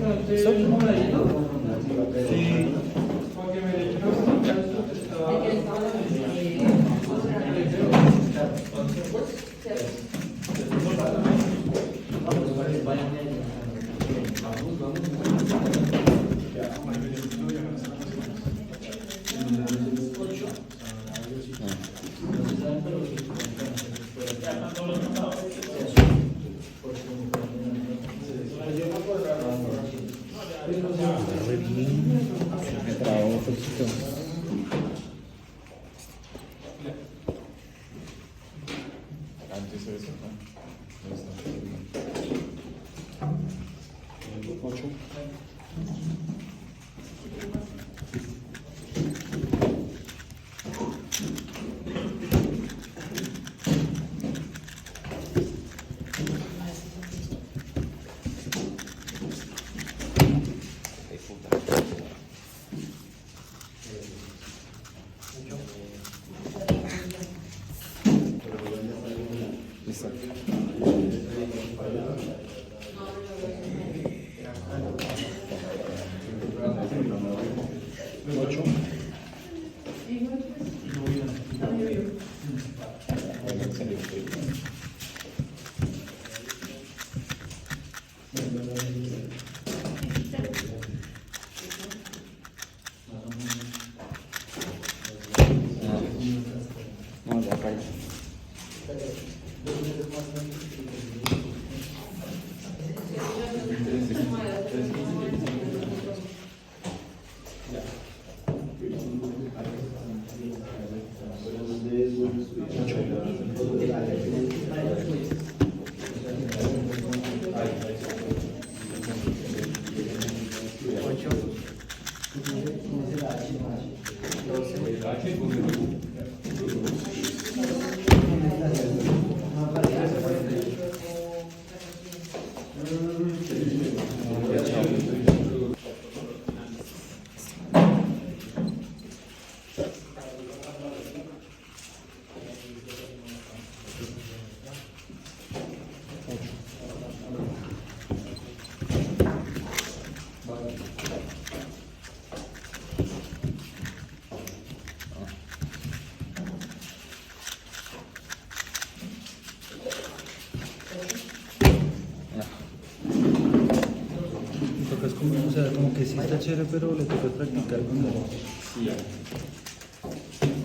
Sí. Me trabó un poquito. Antes de eso, ¿no? Ocho. Ocho. No, ya cayó. Toca es como, o sea, como que sí está chévere, pero le toca practicar con él. Sí.